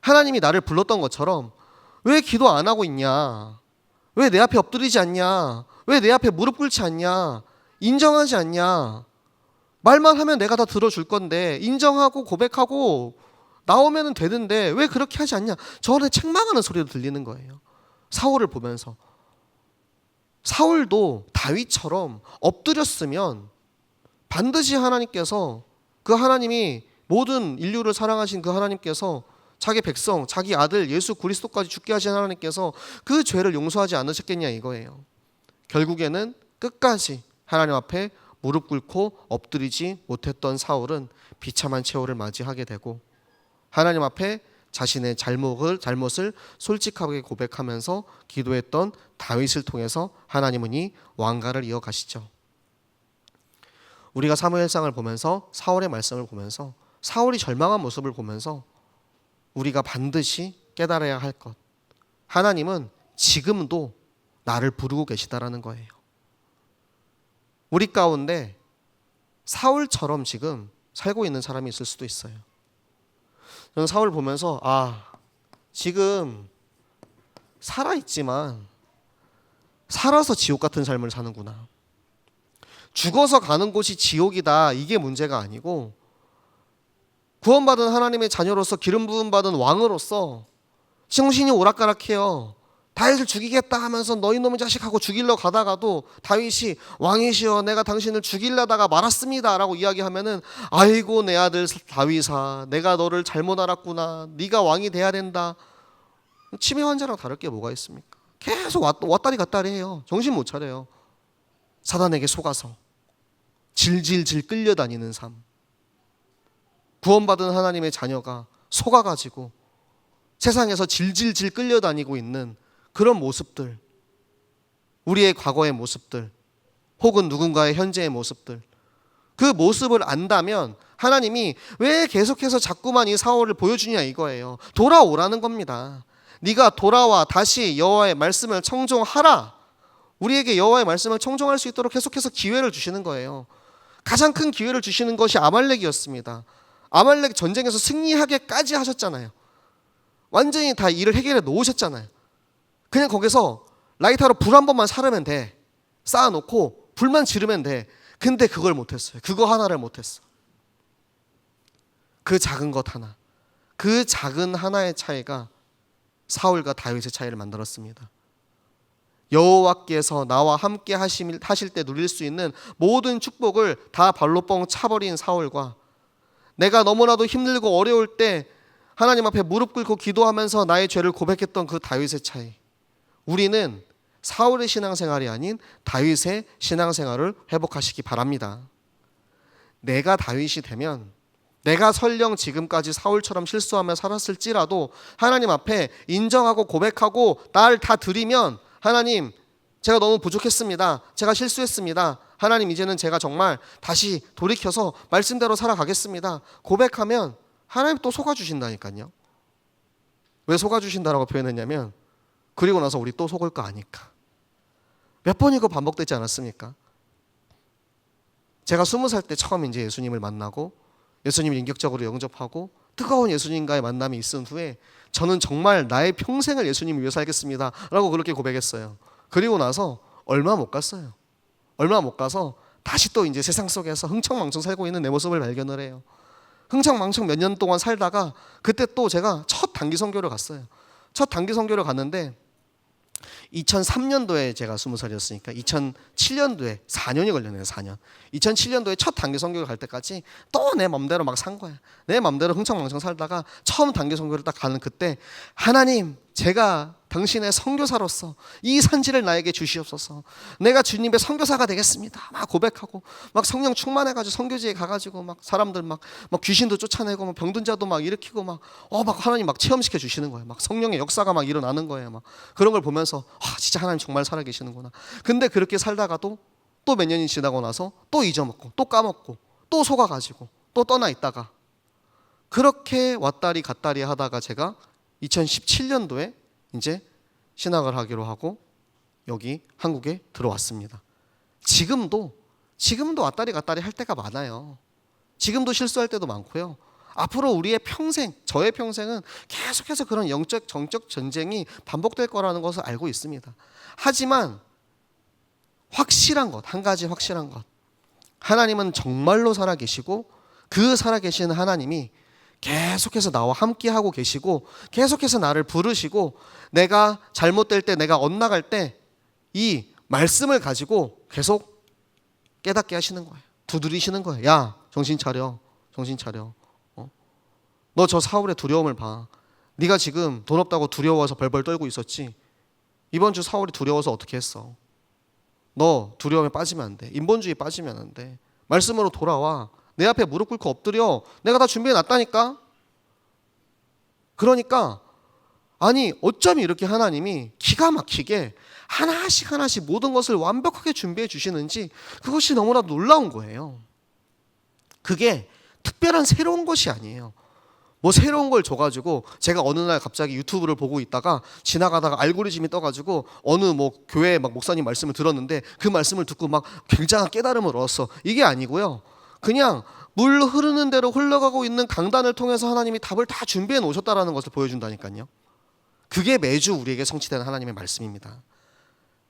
Speaker 1: 하나님이 나를 불렀던 것처럼 왜 기도 안 하고 있냐? 왜 내 앞에 엎드리지 않냐? 왜 내 앞에 무릎 꿇지 않냐? 인정하지 않냐? 말만 하면 내가 다 들어줄 건데 인정하고 고백하고 나오면 되는데 왜 그렇게 하지 않냐? 저한테 책망하는 소리도 들리는 거예요. 사울을 보면서. 사울도 다윗처럼 엎드렸으면 반드시 하나님께서, 그 하나님이 모든 인류를 사랑하신 그 하나님께서 자기 백성, 자기 아들 예수 그리스도까지 죽게 하신 하나님께서 그 죄를 용서하지 않으셨겠냐 이거예요. 결국에는 끝까지 하나님 앞에 무릎 꿇고 엎드리지 못했던 사울은 비참한 최후를 맞이하게 되고 하나님 앞에 자신의 잘못을 솔직하게 고백하면서 기도했던 다윗을 통해서 하나님은 이 왕가를 이어가시죠. 우리가 사무엘상을 보면서 사울의 말씀을 보면서 사울이 절망한 모습을 보면서 우리가 반드시 깨달아야 할 것, 하나님은 지금도 나를 부르고 계시다라는 거예요. 우리 가운데 사울처럼 지금 살고 있는 사람이 있을 수도 있어요. 저는 사울 보면서 지금 살아있지만 살아서 지옥 같은 삶을 사는구나. 죽어서 가는 곳이 지옥이다, 이게 문제가 아니고 구원받은 하나님의 자녀로서 기름 부음 받은 왕으로서 정신이 오락가락해요. 다윗을 죽이겠다 하면서 너희 놈의 자식하고 죽이려 가다가도 다윗이 왕이시여 내가 당신을 죽이려다가 말았습니다 라고 이야기하면은 아이고 내 아들 다윗아 내가 너를 잘못 알았구나, 네가 왕이 돼야 된다. 치매 환자랑 다를 게 뭐가 있습니까? 계속 왔다리 갔다리 해요. 정신 못 차려요. 사단에게 속아서 질질질 끌려다니는 삶. 구원받은 하나님의 자녀가 속아가지고 세상에서 질질질 끌려다니고 있는 그런 모습들, 우리의 과거의 모습들 혹은 누군가의 현재의 모습들, 그 모습을 안다면 하나님이 왜 계속해서 자꾸만 이 사울을 보여주냐 이거예요. 돌아오라는 겁니다. 네가 돌아와 다시 여호와의 말씀을 청종하라. 우리에게 여호와의 말씀을 청종할 수 있도록 계속해서 기회를 주시는 거예요. 가장 큰 기회를 주시는 것이 아말렉이었습니다. 아말렉 전쟁에서 승리하게까지 하셨잖아요. 완전히 다 일을 해결해 놓으셨잖아요. 그냥 거기서 라이터로 불 한 번만 사르면 돼. 쌓아놓고 불만 지르면 돼. 근데 그걸 못했어요. 그거 하나를 못했어. 그 작은 것 하나, 그 작은 하나의 차이가 사울과 다윗의 차이를 만들었습니다. 여호와께서 나와 함께 하실 때 누릴 수 있는 모든 축복을 다 발로 뻥 차버린 사울과 내가 너무나도 힘들고 어려울 때 하나님 앞에 무릎 꿇고 기도하면서 나의 죄를 고백했던 그 다윗의 차이. 우리는 사울의 신앙생활이 아닌 다윗의 신앙생활을 회복하시기 바랍니다. 내가 다윗이 되면, 내가 설령 지금까지 사울처럼 실수하며 살았을지라도 하나님 앞에 인정하고 고백하고 날 다 드리면, 하나님 제가 너무 부족했습니다. 제가 실수했습니다. 하나님 이제는 제가 정말 다시 돌이켜서 말씀대로 살아가겠습니다. 고백하면 하나님 또 속아주신다니까요. 왜 속아주신다라고 표현했냐면, 그리고 나서 우리 또 속을 거 아니까. 몇 번이고 반복되지 않았습니까? 제가 20살 때 처음 이제 예수님을 만나고 예수님을 인격적으로 영접하고 뜨거운 예수님과의 만남이 있은 후에 저는 정말 나의 평생을 예수님을 위해 살겠습니다 라고 그렇게 고백했어요. 그리고 나서 얼마 못 갔어요. 얼마 못 가서 다시 또 이제 세상 속에서 흥청망청 살고 있는 내 모습을 발견을 해요. 흥청망청 몇 년 동안 살다가 그때 또 제가 첫 단기 선교를 갔어요. 첫 단기 선교를 갔는데 2003년도에 제가 20살이었으니까 2007년도에 4년이 걸렸네요. 4년. 2007년도에 첫 단기 선교를 갈 때까지 또 내 맘대로 막 산 거야. 내 맘대로 흥청망청 살다가 처음 단기 선교를 딱 가는 그때, 하나님 제가 당신의 선교사로서 이 산지를 나에게 주시옵소서. 내가 주님의 선교사가 되겠습니다. 막 고백하고 막 성령 충만해가지고 선교지에 가가지고 막 사람들 막 귀신도 쫓아내고 막 병든 자도 막 일으키고 막 하나님 막 체험시켜 주시는 거예요. 막 성령의 역사가 막 일어나는 거예요. 막 그런 걸 보면서 진짜 하나님 정말 살아계시는구나. 근데 그렇게 살다가도 또 몇 년이 지나고 나서 또 잊어먹고 또 까먹고 또 속아가지고 또 떠나 있다가 그렇게 왔다리 갔다리 하다가 제가 2017년도에 이제 신학을 하기로 하고 여기 한국에 들어왔습니다. 지금도 왔다리 갔다리 할 때가 많아요. 지금도 실수할 때도 많고요. 앞으로 우리의 평생, 저의 평생은 계속해서 그런 영적 정적 전쟁이 반복될 거라는 것을 알고 있습니다. 하지만 확실한 것, 한 가지 확실한 것, 하나님은 정말로 살아계시고 그 살아계시는 하나님이 계속해서 나와 함께하고 계시고 계속해서 나를 부르시고 내가 잘못될 때, 내가 엇나갈 때 이 말씀을 가지고 계속 깨닫게 하시는 거예요. 두드리시는 거예요. 야, 정신 차려. 정신 차려. 너 저 사울의 두려움을 봐. 네가 지금 돈 없다고 두려워서 벌벌 떨고 있었지. 이번 주 사울이 두려워서 어떻게 했어? 너 두려움에 빠지면 안 돼. 인본주의에 빠지면 안 돼. 말씀으로 돌아와. 내 앞에 무릎 꿇고 엎드려. 내가 다 준비해 놨다니까. 그러니까 아니 어쩜 이렇게 하나님이 기가 막히게 하나씩 모든 것을 완벽하게 준비해 주시는지 그것이 너무나 놀라운 거예요. 그게 특별한 새로운 것이 아니에요. 뭐 새로운 걸 줘가지고 제가 어느 날 갑자기 유튜브를 보고 있다가 지나가다가 알고리즘이 떠가지고 어느 뭐 교회 막 목사님 말씀을 들었는데 그 말씀을 듣고 막 굉장한 깨달음을 얻었어. 이게 아니고요. 그냥 물 흐르는 대로 흘러가고 있는 강단을 통해서 하나님이 답을 다 준비해 놓으셨다라는 것을 보여준다니까요. 그게 매주 우리에게 성취되는 하나님의 말씀입니다.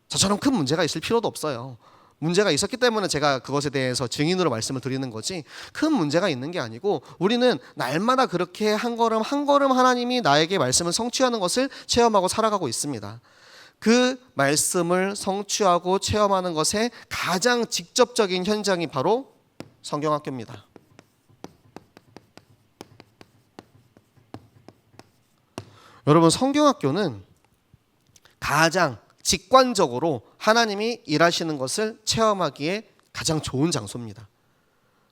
Speaker 1: 저처럼 큰 문제가 있을 필요도 없어요. 문제가 있었기 때문에 제가 그것에 대해서 증인으로 말씀을 드리는 거지 큰 문제가 있는 게 아니고 우리는 날마다 그렇게 한 걸음 한 걸음 하나님이 나에게 말씀을 성취하는 것을 체험하고 살아가고 있습니다. 그 말씀을 성취하고 체험하는 것의 가장 직접적인 현장이 바로 성경학교입니다. 여러분, 성경학교는 가장 직관적으로 하나님이 일하시는 것을 체험하기에 가장 좋은 장소입니다.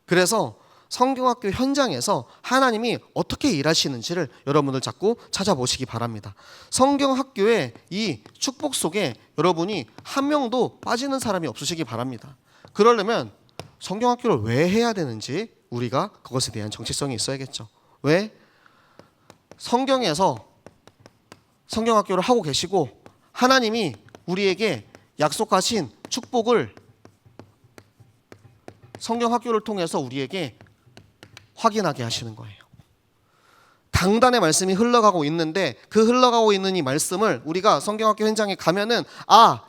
Speaker 1: 그래서 성경학교 현장에서 하나님이 어떻게 일하시는지를 여러분들 자꾸 찾아보시기 바랍니다. 성경학교의 이 축복 속에 여러분이 한 명도 빠지는 사람이 없으시기 바랍니다. 그러려면 성경학교를 왜 해야 되는지 우리가 그것에 대한 정체성이 있어야겠죠. 왜? 성경에서 성경학교를 하고 계시고 하나님이 우리에게 약속하신 축복을 성경학교를 통해서 우리에게 확인하게 하시는 거예요. 강단의 말씀이 흘러가고 있는데 그 흘러가고 있는 이 말씀을 우리가 성경학교 현장에 가면은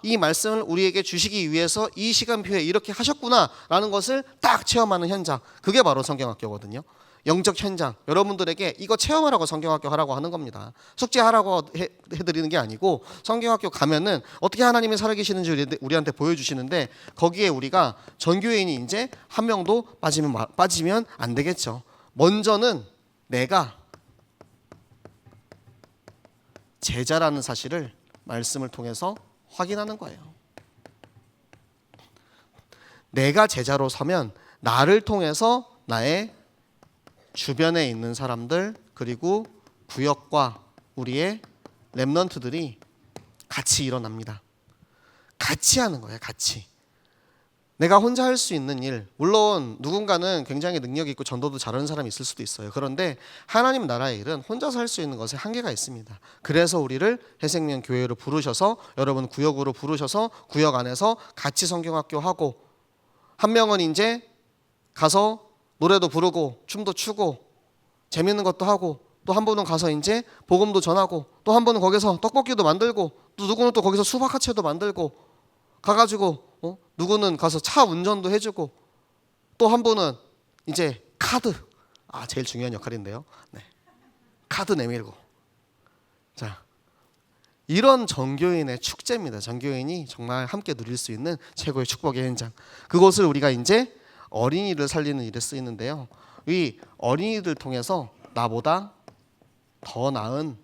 Speaker 1: 이 말씀을 우리에게 주시기 위해서 이 시간표에 이렇게 하셨구나라는 것을 딱 체험하는 현장. 그게 바로 성경학교거든요. 영적 현장. 여러분들에게 이거 체험하라고 성경학교 하라고 하는 겁니다. 숙제하라고 해드리는 게 아니고 성경학교 가면은 어떻게 하나님이 살아계시는지 우리한테 보여주시는데 거기에 우리가 전교인이 이제 한 명도 빠지면 안 되겠죠. 먼저는 내가 제자라는 사실을 말씀을 통해서 확인하는 거예요. 내가 제자로 서면 나를 통해서 나의 주변에 있는 사람들 그리고 구역과 우리의 렘넌트들이 같이 일어납니다. 같이 하는 거예요. 같이. 내가 혼자 할 수 있는 일, 물론 누군가는 굉장히 능력이 있고 전도도 잘하는 사람이 있을 수도 있어요. 그런데 하나님 나라의 일은 혼자서 할 수 있는 것에 한계가 있습니다. 그래서 우리를 해생명 교회로 부르셔서 여러분 구역으로 부르셔서 구역 안에서 같이 성경학교 하고 한 명은 이제 가서 노래도 부르고 춤도 추고 재밌는 것도 하고 또 한 분은 가서 이제 복음도 전하고 또 한 분은 거기서 떡볶이도 만들고 또 누구는 또 거기서 수박화채도 만들고 가가지고 누구는 가서 차 운전도 해주고 또 한 분은 이제 카드 제일 중요한 역할인데요. 네. 카드 내밀고 자 이런 전교인의 축제입니다. 전교인이 정말 함께 누릴 수 있는 최고의 축복의 현장. 그것을 우리가 이제 어린이를 살리는 일에 쓰이는데요. 이 어린이들 통해서 나보다 더 나은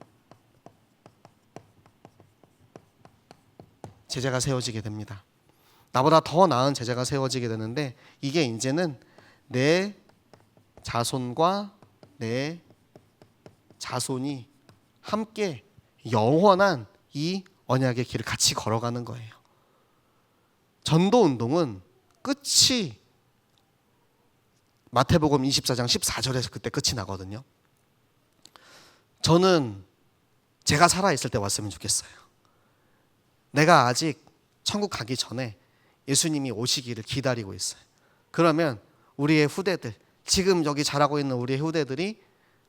Speaker 1: 제자가 세워지게 됩니다. 나보다 더 나은 제자가 세워지게 되는데 이게 이제는 내 자손과 내 자손이 함께 영원한 이 언약의 길을 같이 걸어가는 거예요. 전도 운동은 끝이 마태복음 24장 14절에서 그때 끝이 나거든요. 저는 제가 살아있을 때 왔으면 좋겠어요. 내가 아직 천국 가기 전에 예수님이 오시기를 기다리고 있어요. 그러면 우리의 후대들, 지금 여기 자라고 있는 우리의 후대들이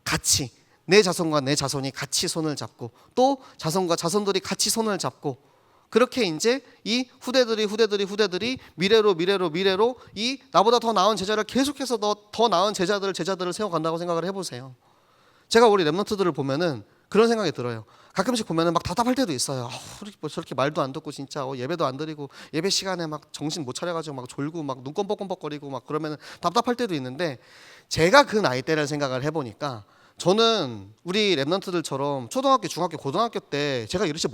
Speaker 1: 같이 내 자손과 내 자손이 같이 손을 잡고 또 자손과 자손들이 같이 손을 잡고 그렇게 이제 이 후대들이 미래로 이 나보다 더 나은 제자를 계속해서 더 나은 제자들을 세워간다고 생각을 해보세요. 제가 우리 렘넌트들을 보면은 그런 생각이 들어요. 가끔씩 보면은 막 답답할 때도 있어요. 뭐 저렇게 말도 안 듣고 진짜 예배도 안 드리고 예배 시간에 막 정신 못 차려가지고 막 졸고 막 눈 껌뻑껌뻑거리고 막 그러면은 답답할 때도 있는데 제가 그 나이 때를 생각을 해보니까 저는 우리 렘넌트들처럼 초등학교, 중학교, 고등학교 때 제가 이러지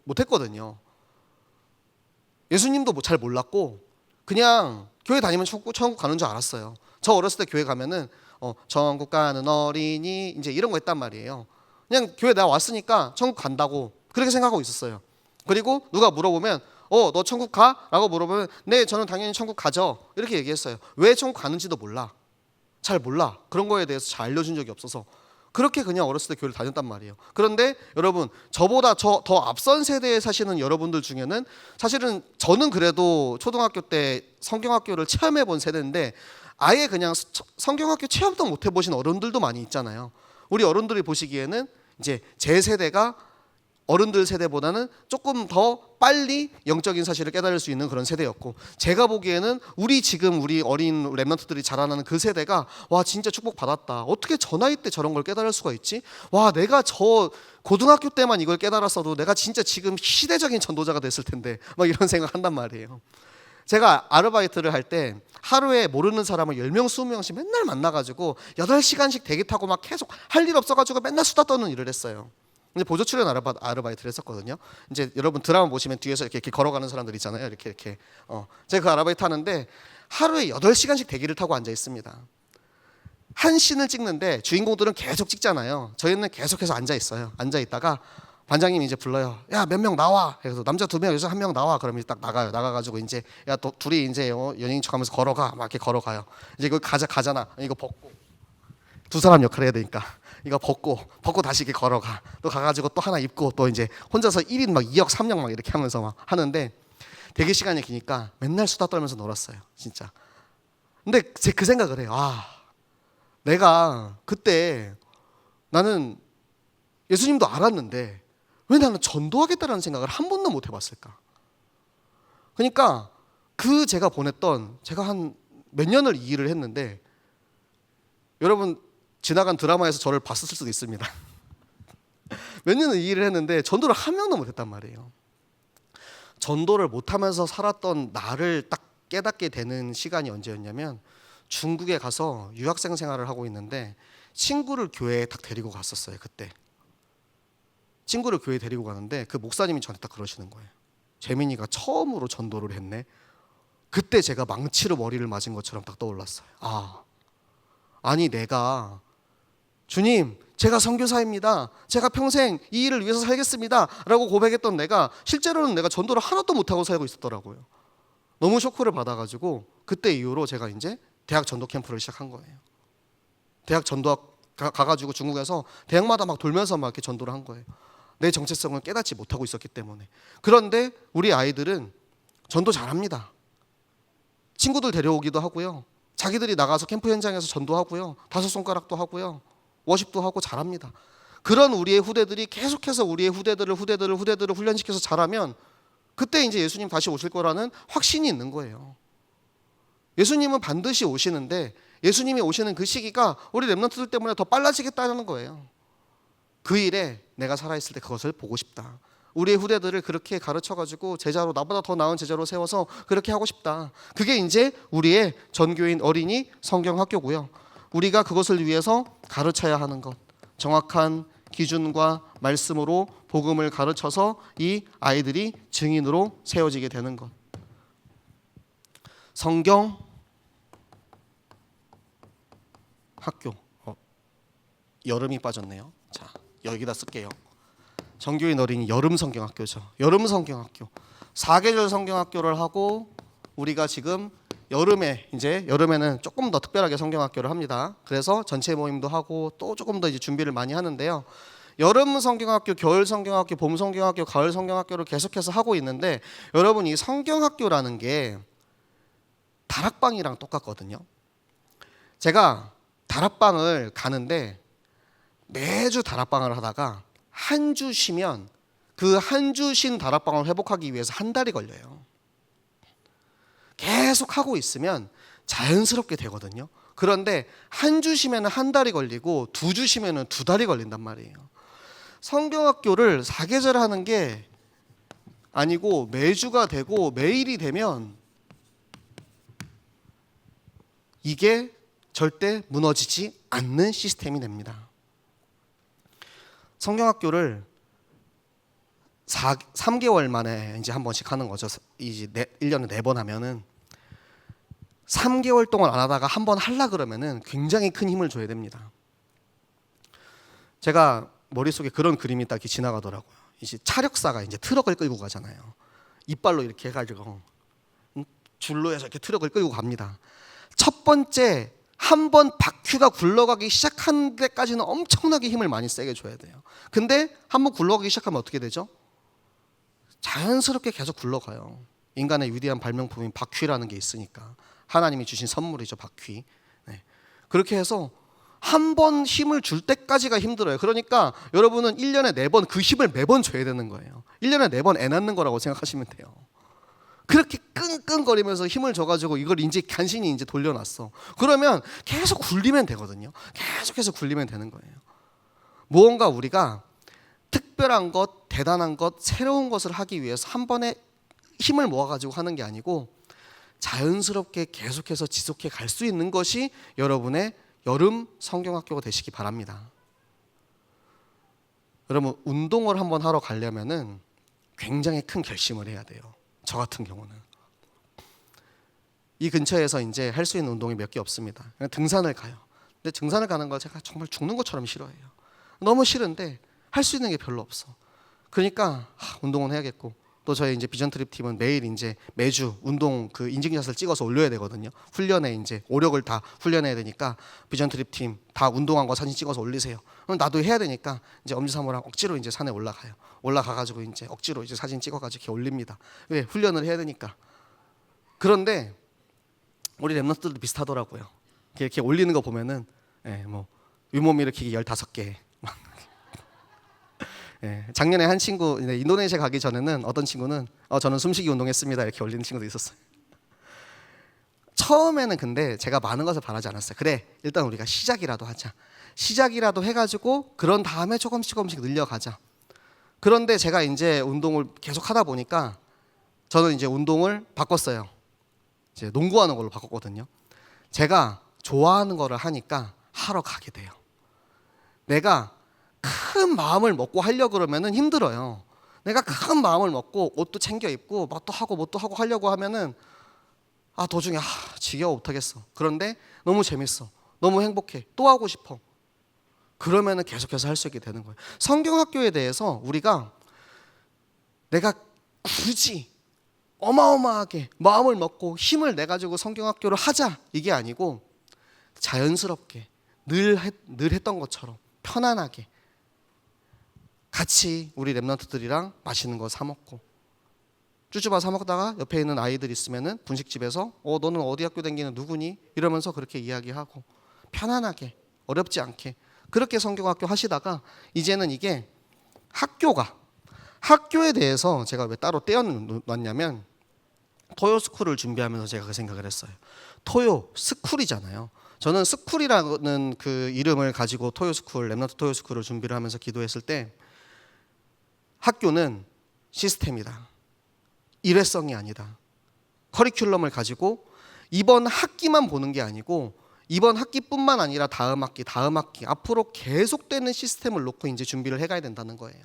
Speaker 1: 못했거든요. 예수님도 잘 몰랐고 그냥 교회 다니면 천국 가는 줄 알았어요. 저 어렸을 때 교회 가면은 천국 가는 어린이 이제 이런 거 했단 말이에요. 그냥 교회 내가 왔으니까 천국 간다고 그렇게 생각하고 있었어요. 그리고 누가 물어보면 너 천국 가? 라고 물어보면 네 저는 당연히 천국 가죠 이렇게 얘기했어요. 왜 천국 가는지도 몰라. 잘 몰라. 그런 거에 대해서 잘 알려준 적이 없어서 그렇게 그냥 어렸을 때 교회를 다녔단 말이에요. 그런데 여러분 저보다 더 앞선 세대에 사시는 여러분들 중에는 사실은 저는 그래도 초등학교 때 성경학교를 체험해 본 세대인데 아예 그냥 성경학교 체험도 못 해보신 어른들도 많이 있잖아요. 우리 어른들이 보시기에는 이제 제 세대가 어른들 세대보다는 조금 더 빨리 영적인 사실을 깨달을 수 있는 그런 세대였고 제가 보기에는 우리 어린 렘넌트들이 자라나는 그 세대가 와 진짜 축복 받았다. 어떻게 저 나이 때 저런 걸 깨달을 수가 있지? 와 내가 저 고등학교 때만 이걸 깨달았어도 내가 진짜 지금 시대적인 전도자가 됐을 텐데 막 이런 생각 한단 말이에요. 제가 아르바이트를 할 때 하루에 모르는 사람을 10명, 20명씩 맨날 만나가지고 8시간씩 대기 타고 막 계속 할 일 없어가지고 맨날 수다 떠는 일을 했어요. 이제 보조 출연 아르바이트를 했었거든요. 이제 여러분 드라마 보시면 뒤에서 이렇게 걸어가는 사람들 있잖아요. 이렇게 제가 그 아르바이트 하는데 하루에 8시간씩 대기를 타고 앉아 있습니다. 한 씬을 찍는데 주인공들은 계속 찍잖아요. 저희는 계속해서 앉아 있어요. 앉아 있다가 반장님이 이제 불러요. 야, 몇 명 나와. 그래서 남자 2명, 여자 1명 나와. 그러면 딱 나가요. 나가가지고 이제 야, 또 둘이 이제 연예인 척하면서 걸어가. 막 이렇게 걸어가요. 이제 이거 가잖아. 이거 벗고 2사람 역할 해야 되니까 이거 벗고 다시 이렇게 걸어가. 또 가가지고 또 하나 입고 또 이제 혼자서 1인 막 2역 3역 막 이렇게 하면서 막 하는데 대기 시간이 기니까 맨날 수다 떨면서 놀았어요. 진짜. 근데 제 그 생각을 해요. 내가 그때 나는 예수님도 알았는데 왜 나는 전도하겠다라는 생각을 한 번도 못 해봤을까? 그러니까 제가 보냈던, 제가 한 몇 년을 이 일을 했는데, 여러분 지나간 드라마에서 저를 봤을 수도 있습니다. 몇 년을 이 일을 했는데 전도를 한 명도 못 했단 말이에요. 전도를 못하면서 살았던 나를 딱 깨닫게 되는 시간이 언제였냐면, 중국에 가서 유학생 생활을 하고 있는데 친구를 교회에 딱 데리고 갔었어요. 그때 친구를 교회에 데리고 가는데 그 목사님이 저한테 딱 그러시는 거예요. 재민이가 처음으로 전도를 했네. 그때 제가 망치로 머리를 맞은 것처럼 딱 떠올랐어요. 아니 내가, 주님 제가 선교사입니다, 제가 평생 이 일을 위해서 살겠습니다 라고 고백했던 내가 실제로는 내가 전도를 하나도 못하고 살고 있었더라고요. 너무 쇼크를 받아가지고 그때 이후로 제가 이제 대학 전도 캠프를 시작한 거예요. 대학 전도학 가가지고 중국에서 대학마다 막 돌면서 막 이렇게 전도를 한 거예요. 내 정체성을 깨닫지 못하고 있었기 때문에. 그런데 우리 아이들은 전도 잘합니다. 친구들 데려오기도 하고요, 자기들이 나가서 캠프 현장에서 전도하고요, 다섯 손가락도 하고요, 워십도 하고 잘합니다. 그런 우리의 후대들이 계속해서 우리의 후대들을 훈련시켜서 잘하면 그때 이제 예수님 다시 오실 거라는 확신이 있는 거예요. 예수님은 반드시 오시는데 예수님이 오시는 그 시기가 우리 렘넌트들 때문에 더 빨라지겠다는 거예요. 그 일에 내가 살아있을 때 그것을 보고 싶다. 우리의 후대들을 그렇게 가르쳐가지고 제자로, 나보다 더 나은 제자로 세워서 그렇게 하고 싶다. 그게 이제 우리의 전교인 어린이 성경학교고요. 우리가 그것을 위해서 가르쳐야 하는 것, 정확한 기준과 말씀으로 복음을 가르쳐서 이 아이들이 증인으로 세워지게 되는 것. 성경 학교. 여름이 빠졌네요. 자, 여기다 쓸게요. 정교인 어린이 여름 성경학교죠. 여름 성경학교. 4계절 성경학교를 하고, 우리가 지금 여름에는 조금 더 특별하게 성경학교를 합니다. 그래서 전체 모임도 하고 또 조금 더 이제 준비를 많이 하는데요. 여름 성경학교, 겨울 성경학교, 봄 성경학교, 가을 성경학교를 계속해서 하고 있는데, 여러분 이 성경학교라는 게 다락방이랑 똑같거든요. 제가 다락방을 가는데 매주 다락방을 하다가 한 주 쉬면 그 한 주 쉰 다락방을 회복하기 위해서 한 달이 걸려요. 계속 하고 있으면 자연스럽게 되거든요. 그런데 한 주 쉬면 한 달이 걸리고 두 주 쉬면 두 달이 걸린단 말이에요. 성경학교를 4계절 하는 게 아니고 매주가 되고 매일이 되면 이게 절대 무너지지 않는 시스템이 됩니다. 성경학교를 3개월 만에 이제 한 번씩 하는 거죠. 이제 1년에 4번 하면은 3개월 동안 안 하다가 한 번 하려 그러면은 굉장히 큰 힘을 줘야 됩니다. 제가 머릿속에 그런 그림이 딱 이렇게 지나가더라고요. 이제 차력사가 이제 트럭을 끌고 가잖아요. 이빨로 이렇게 해가지고 줄로 해서 이렇게 트럭을 끌고 갑니다. 첫 번째 한 번 바퀴가 굴러가기 시작한 데까지는 엄청나게 힘을 많이 세게 줘야 돼요. 근데 한 번 굴러가기 시작하면 어떻게 되죠? 자연스럽게 계속 굴러가요. 인간의 위대한 발명품인 바퀴라는 게 있으니까. 하나님이 주신 선물이죠, 바퀴. 네. 그렇게 해서 한 번 힘을 줄 때까지가 힘들어요. 그러니까 여러분은 1년에 4번 그 힘을 매번 줘야 되는 거예요. 1년에 4번 애 낳는 거라고 생각하시면 돼요. 그렇게 끙끙거리면서 힘을 줘가지고 이걸 이제 간신히 이제 돌려놨어. 그러면 계속 굴리면 되거든요. 계속해서 굴리면 되는 거예요. 무언가 우리가 특별한 것, 대단한 것, 새로운 것을 하기 위해서 한 번에 힘을 모아가지고 하는 게 아니고 자연스럽게 계속해서 지속해 갈 수 있는 것이 여러분의 여름 성경학교가 되시기 바랍니다. 여러분 운동을 한번 하러 가려면은 굉장히 큰 결심을 해야 돼요. 저 같은 경우는 이 근처에서 이제 할 수 있는 운동이 몇 개 없습니다. 그냥 등산을 가요. 근데 등산을 가는 걸 제가 정말 죽는 것처럼 싫어해요. 너무 싫은데 할 수 있는 게 별로 없어. 그러니까 운동은 해야겠고, 또 저희 이제 비전 트립 팀은 매일 이제 매주 운동 그 인증샷을 찍어서 올려야 되거든요. 훈련에 이제 오력을 다 훈련해야 되니까 비전 트립 팀 다 운동한 거 사진 찍어서 올리세요. 그럼 나도 해야 되니까 이제 엄지사모랑 억지로 이제 산에 올라가요. 올라가가지고 이제 억지로 이제 사진 찍어가지고 이렇게 올립니다. 왜? 훈련을 해야 되니까. 그런데 우리 랩런트들도 비슷하더라고요. 이렇게 올리는 거 보면은 뭐 윗몸 일으키기 15개. 작년에 한 친구 인도네시아 가기 전에는 어떤 친구는 저는 숨쉬기 운동했습니다 이렇게 올리는 친구도 있었어요. 처음에는 근데 제가 많은 것을 바라지 않았어요. 그래 일단 우리가 시작이라도 하자. 시작이라도 해가지고 그런 다음에 조금씩 늘려가자. 그런데 제가 이제 운동을 계속 하다 보니까 저는 이제 운동을 바꿨어요. 이제 농구하는 걸로 바꿨거든요. 제가 좋아하는 거를 하니까 하러 가게 돼요. 내가 큰 마음을 먹고 하려고 그러면은 힘들어요. 내가 큰 마음을 먹고 옷도 챙겨 입고 뭣도 하고 하려고 하면은 도중에 지겨워 못하겠어. 그런데 너무 재밌어. 너무 행복해. 또 하고 싶어. 그러면은 계속해서 할 수 있게 되는 거예요. 성경학교에 대해서 우리가 내가 굳이 어마어마하게 마음을 먹고 힘을 내가지고 성경학교를 하자 이게 아니고 자연스럽게 늘 했던 것처럼 편안하게 같이 우리 랩런트들이랑 맛있는 거 사 먹고 쭈쭈바 사 먹다가 옆에 있는 아이들 있으면은 분식집에서 너는 어디 학교 다니는 누구니? 이러면서 그렇게 이야기하고 편안하게 어렵지 않게 그렇게 성경학교 하시다가 이제는 이게 학교에 대해서 제가 왜 따로 떼어놨냐면 토요스쿨을 준비하면서 제가 그 생각을 했어요. 토요 스쿨이잖아요. 저는 스쿨이라는 그 이름을 가지고 토요스쿨 랩런트 토요스쿨을 준비를 하면서 기도했을 때 학교는 시스템이다. 일회성이 아니다. 커리큘럼을 가지고 이번 학기만 보는 게 아니고 이번 학기뿐만 아니라 다음 학기 앞으로 계속되는 시스템을 놓고 이제 준비를 해가야 된다는 거예요.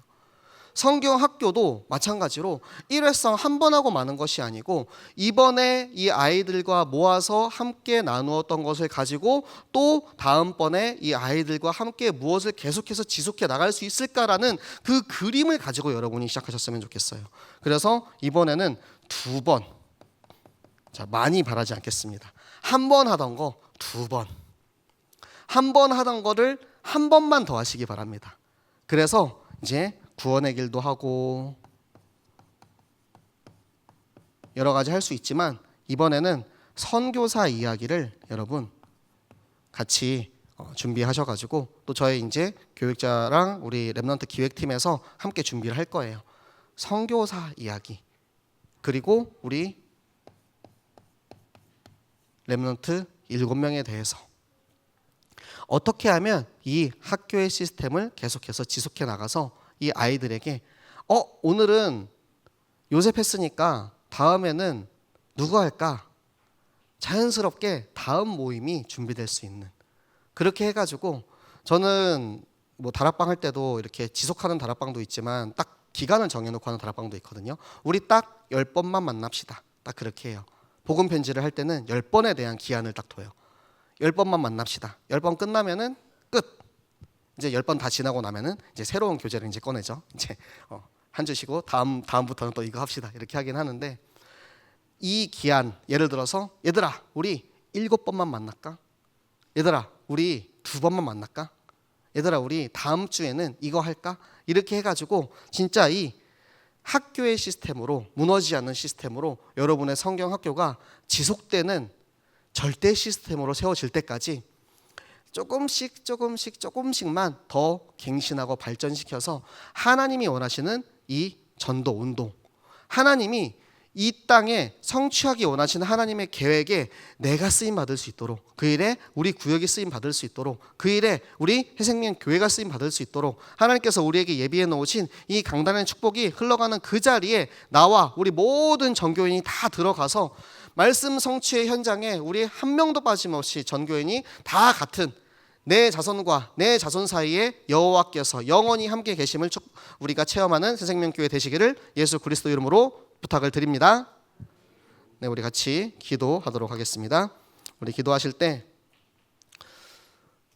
Speaker 1: 성경 학교도 마찬가지로 일회성 한 번 하고 마는 것이 아니고 이번에 이 아이들과 모아서 함께 나누었던 것을 가지고 또 다음번에 이 아이들과 함께 무엇을 계속해서 지속해 나갈 수 있을까라는 그 그림을 가지고 여러분이 시작하셨으면 좋겠어요. 그래서 이번에는 2번, 많이 바라지 않겠습니다. 한 번 하던 거 2번, 한 번 하던 거를 한 번만 더 하시기 바랍니다. 그래서 이제 구원의 길도 하고 여러 가지 할 수 있지만 이번에는 선교사 이야기를 여러분 같이 준비하셔가지고 또 저희 이제 교육자랑 우리 랩런트 기획팀에서 함께 준비를 할 거예요. 선교사 이야기 그리고 우리 랩런트 7명에 대해서 어떻게 하면 이 학교의 시스템을 계속해서 지속해 나가서 이 아이들에게 오늘은 요셉 했으니까 다음에는 누구 할까? 자연스럽게 다음 모임이 준비될 수 있는 그렇게 해가지고 저는 뭐 다락방 할 때도 이렇게 지속하는 다락방도 있지만 딱 기간을 정해놓고 하는 다락방도 있거든요. 우리 딱 10번만 만납시다. 딱 그렇게 해요. 복음 편지를 할 때는 10번에 대한 기한을 딱 둬요. 10번만 만납시다. 10번 끝나면은 끝. 이제 10번 다 지나고 나면은 이제 새로운 교재를 이제 꺼내죠. 이제 한 주 쉬고 다음부터는 또 이거 합시다. 이렇게 하긴 하는데 이 기한 예를 들어서 얘들아 우리 7번만 만날까? 얘들아 우리 2번만 만날까? 얘들아 우리 다음 주에는 이거 할까? 이렇게 해가지고 진짜 이 학교의 시스템으로 무너지지 않는 시스템으로 여러분의 성경 학교가 지속되는 절대 시스템으로 세워질 때까지 조금씩만 더 갱신하고 발전시켜서 하나님이 원하시는 이 전도 운동, 하나님이 이 땅에 성취하기 원하시는 하나님의 계획에 내가 쓰임 받을 수 있도록, 그 일에 우리 구역이 쓰임 받을 수 있도록, 그 일에 우리 해생명 교회가 쓰임 받을 수 있도록 하나님께서 우리에게 예비해 놓으신 이 강단의 축복이 흘러가는 그 자리에 나와 우리 모든 전교인이 다 들어가서 말씀 성취의 현장에 우리 한 명도 빠짐없이 전교인이 다 같은 내 자손과 내 자손 사이에 여호와께서 영원히 함께 계심을 우리가 체험하는 새생명교회 되시기를 예수 그리스도 이름으로 부탁을 드립니다. 네, 우리 같이 기도하도록 하겠습니다. 우리 기도하실 때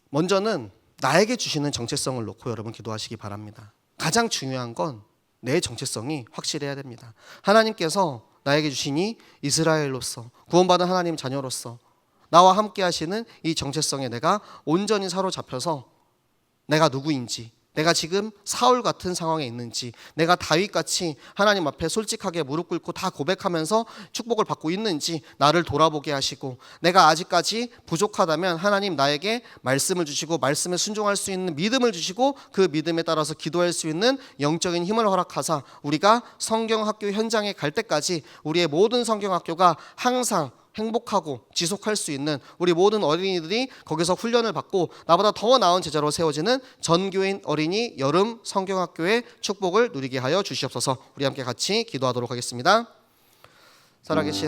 Speaker 1: 먼저는 나에게 주시는 정체성을 놓고 여러분 기도하시기 바랍니다. 가장 중요한 건 내 정체성이 확실해야 됩니다. 하나님께서 나에게 주시니 이스라엘로서 구원받은 하나님 자녀로서 나와 함께 하시는 이 정체성에 내가 온전히 사로잡혀서 내가 누구인지 내가 지금 사울 같은 상황에 있는지, 내가 다윗같이 하나님 앞에 솔직하게 무릎 꿇고 다 고백하면서 축복을 받고 있는지 나를 돌아보게 하시고, 내가 아직까지 부족하다면 하나님 나에게 말씀을 주시고 말씀에 순종할 수 있는 믿음을 주시고 그 믿음에 따라서 기도할 수 있는 영적인 힘을 허락하사 우리가 성경학교 현장에 갈 때까지 우리의 모든 성경학교가 항상 행복하고 지속할 수 있는, 우리 모든 어린이들이 거기서 훈련을 받고 나보다 더 나은 제자로 세워지는 전교인 어린이 여름 성경학교의 축복을 누리게 하여 주시옵소서. 우리 함께 같이 기도하도록 하겠습니다. 살아계신